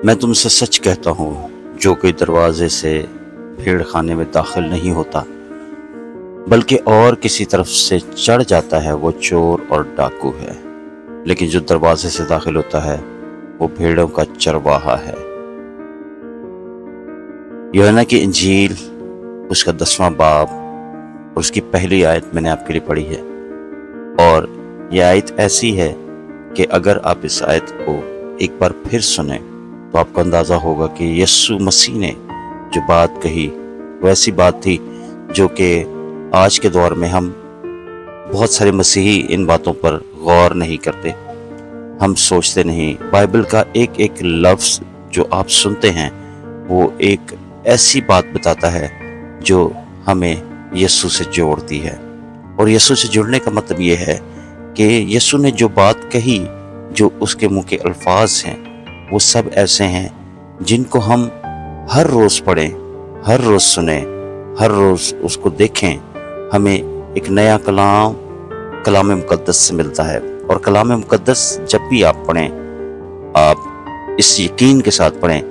मैं तुमसे सच कहता हूँ, जो कोई दरवाजे से भेड़ खाने में दाखिल नहीं होता बल्कि और किसी तरफ से चढ़ जाता है, वो चोर और डाकू है। लेकिन जो दरवाजे से दाखिल होता है वो भेड़ों का चरवाहा है। यूहन्ना की इंजील उसका 10वां बाब और उसकी पहली आयत मैंने आपके लिए पढ़ी है। और यह आयत ऐसी है कि अगर आप इस आयत को एक बार फिर सुने तो आपको अंदाज़ा होगा कि यीशु मसीह ने जो बात कही वो ऐसी बात थी जो कि आज के दौर में हम बहुत सारे मसीही इन बातों पर गौर नहीं करते, हम सोचते नहीं। बाइबल का एक एक लफ्ज़ जो आप सुनते हैं वो एक ऐसी बात बताता है जो हमें यीशु से जोड़ती है। और यीशु से जुड़ने का मतलब ये है कि यीशु ने जो बात कही, जो उसके मुंह के अल्फाज हैं, वो सब ऐसे हैं जिनको हम हर रोज़ पढ़ें, हर रोज़ सुने, हर रोज़ उसको देखें, हमें एक नया कलाम मुक़द्दस से मिलता है। और कलाम मुक़द्दस जब भी आप पढ़ें, आप इस यकीन के साथ पढ़ें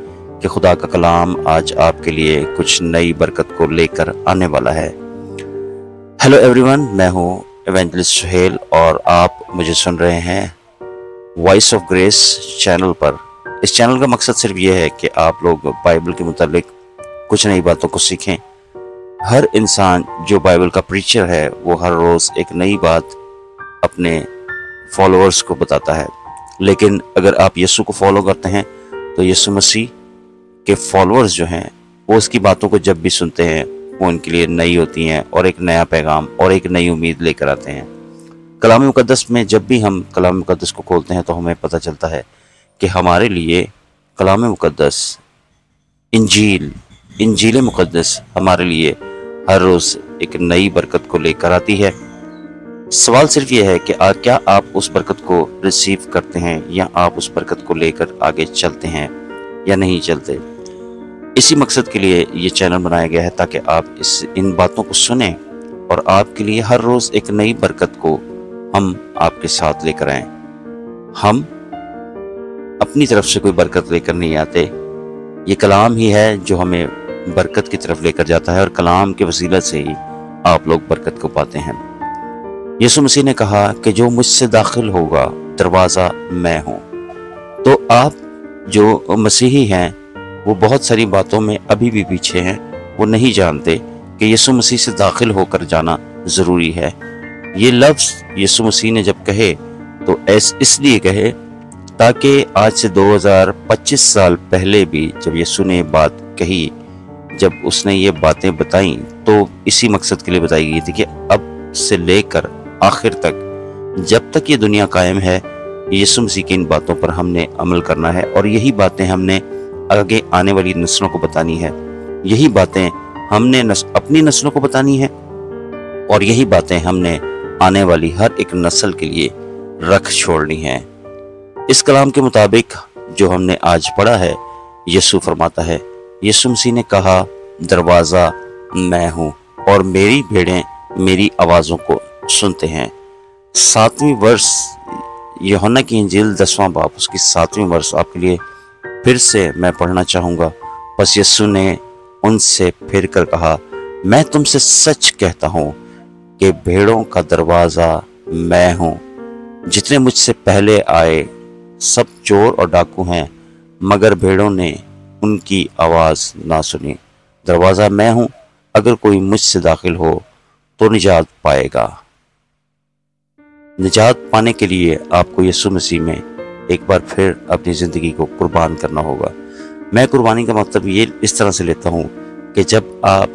कि खुदा का कलाम आज आपके लिए कुछ नई बरकत को लेकर आने वाला है। हेलो एवरीवन, मैं हूँ इवेंजलिस्ट सुहेल और आप मुझे सुन रहे हैं वॉइस ऑफ ग्रेस चैनल पर। इस चैनल का मकसद सिर्फ ये है कि आप लोग बाइबल के मुताबिक कुछ नई बातों को सीखें। हर इंसान जो बाइबल का प्रीचर है वो हर रोज़ एक नई बात अपने फॉलोअर्स को बताता है। लेकिन अगर आप यीशु को फॉलो करते हैं तो यीशु मसीह के फॉलोअर्स जो हैं वो उसकी बातों को जब भी सुनते हैं वो उनके लिए नई होती हैं और एक नया पैगाम और एक नई उम्मीद लेकर आते हैं। कलाम मुक़द्दस में जब भी हम कलाम मुक़द्दस को खोलते हैं तो हमें पता चलता है कि हमारे लिए कलाम मुक़द्दस इंजील मुक़द्दस हमारे लिए हर रोज़ एक नई बरकत को लेकर आती है। सवाल सिर्फ ये है कि क्या आप उस बरकत को रिसीव करते हैं या आप उस बरकत को लेकर आगे चलते हैं या नहीं चलते। इसी मकसद के लिए ये चैनल बनाया गया है ताकि आप इन बातों को सुने और आपके लिए हर रोज़ एक नई बरकत को हम आपके साथ लेकर आएं। हम अपनी तरफ से कोई बरकत लेकर नहीं आते, ये कलाम ही है जो हमें बरकत की तरफ लेकर जाता है और कलाम के वसीला से ही आप लोग बरकत को पाते हैं। यीशु मसीह ने कहा कि जो मुझसे दाखिल होगा दरवाज़ा मैं हूँ। तो आप जो मसीही हैं वो बहुत सारी बातों में अभी भी पीछे हैं, वो नहीं जानते कि यीशु मसीह से दाखिल होकर जाना ज़रूरी है। ये लफ्ज़ यीशु मसीह ने जब कहे तो इसलिए कहे ताकि आज से 2025 साल पहले भी जब यीशु ने बात कही, जब उसने ये बातें बताई तो इसी मकसद के लिए बताई गई थी कि अब से लेकर आखिर तक, जब तक ये दुनिया कायम है, यीशु मसीह की इन बातों पर हमने अमल करना है और यही बातें हमने आगे आने वाली नस्लों को बतानी है। यही बातें हमने अपनी नस्लों को बतानी है और यही बातें हमने आने वाली हर एक नस्ल के लिए रख छोड़नी है। इस कलाम के मुताबिक जो हमने आज पढ़ा है, यीशु फरमाता है, यीशु मसीह ने कहा दरवाज़ा मैं हूँ और मेरी भेड़ें मेरी आवाज़ों को सुनते हैं। 7वें वर्ष यूहन्ना की इंजील 10वां बाब उसकी 7वें वर्ष आपके लिए फिर से मैं पढ़ना चाहूँगा। बस यीशु ने उनसे फिर कर कहा, मैं तुमसे सच कहता हूँ कि भेड़ों का दरवाज़ा मैं हूँ। जितने मुझसे पहले आए सब चोर और डाकू हैं, मगर भेड़ों ने उनकी आवाज़ ना सुनी। दरवाज़ा मैं हूँ, अगर कोई मुझसे दाखिल हो तो निजात पाएगा। निजात पाने के लिए आपको यीशु मसीह में एक बार फिर अपनी ज़िंदगी को कुर्बान करना होगा। मैं कुर्बानी का मतलब ये इस तरह से लेता हूँ कि जब आप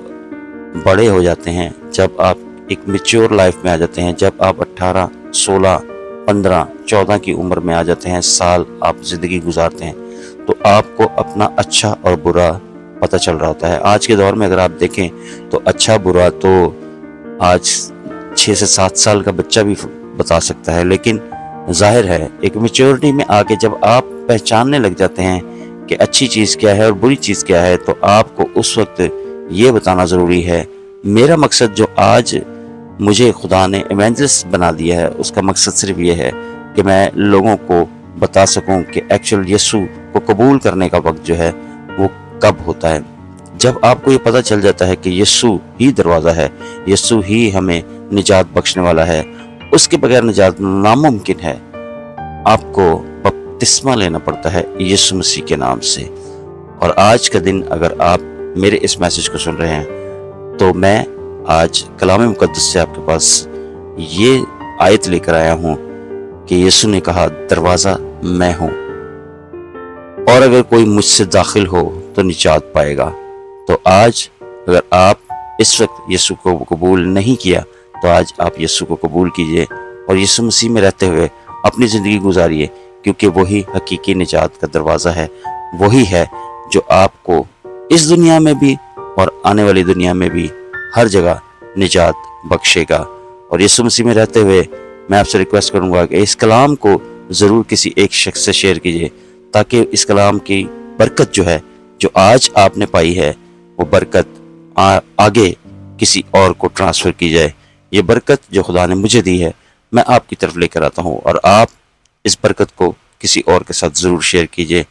बड़े हो जाते हैं, जब आप एक मैच्योर लाइफ में आ जाते हैं, जब आप 18, 16, 15, 14 की उम्र में आ जाते हैं, साल आप ज़िंदगी गुजारते हैं, तो आपको अपना अच्छा और बुरा पता चल रहा होता है। आज के दौर में अगर आप देखें तो अच्छा बुरा तो आज 6 से 7 साल का बच्चा भी बता सकता है। लेकिन जाहिर है एक मैच्योरिटी में आके जब आप पहचानने लग जाते हैं कि अच्छी चीज़ क्या है और बुरी चीज़ क्या है, तो आपको उस वक्त ये बताना ज़रूरी है। मेरा मकसद जो आज मुझे खुदा ने इवेंजलिस्ट बना दिया है, उसका मकसद सिर्फ ये है कि मैं लोगों को बता सकूं कि एक्चुअल यीशु को कबूल करने का वक्त जो है वो कब होता है। जब आपको ये पता चल जाता है कि यीशु ही दरवाज़ा है, यीशु ही हमें निजात बख्शने वाला है, उसके बगैर निजात नामुमकिन है, आपको बपतिस्मा लेना पड़ता है यीशु मसीह के नाम से। और आज का दिन अगर आप मेरे इस मैसेज को सुन रहे हैं तो मैं आज कलाम मुकद्दस से आपके पास ये आयत लेकर आया हूँ कि यीशु ने कहा दरवाज़ा मैं हूँ, और अगर कोई मुझसे दाखिल हो तो निजात पाएगा। तो आज अगर आप इस वक्त यीशु को कबूल नहीं किया तो आज आप यीशु को कबूल कीजिए और यीशु मसीह में रहते हुए अपनी ज़िंदगी गुजारिए, क्योंकि वही हकीकी निजात का दरवाज़ा है, वही है जो आपको इस दुनिया में भी और आने वाली दुनिया में भी हर जगह निजात बख्शेगा। और यीशु मसीह में रहते हुए मैं आपसे रिक्वेस्ट करूंगा कि इस कलाम को ज़रूर किसी एक शख्स से शेयर कीजिए, ताकि इस कलाम की बरकत जो है, जो आज आपने पाई है, वो बरकत आगे किसी और को ट्रांसफ़र की जाए। ये बरकत जो खुदा ने मुझे दी है मैं आपकी तरफ लेकर आता हूँ, और आप इस बरकत को किसी और के साथ ज़रूर शेयर कीजिए।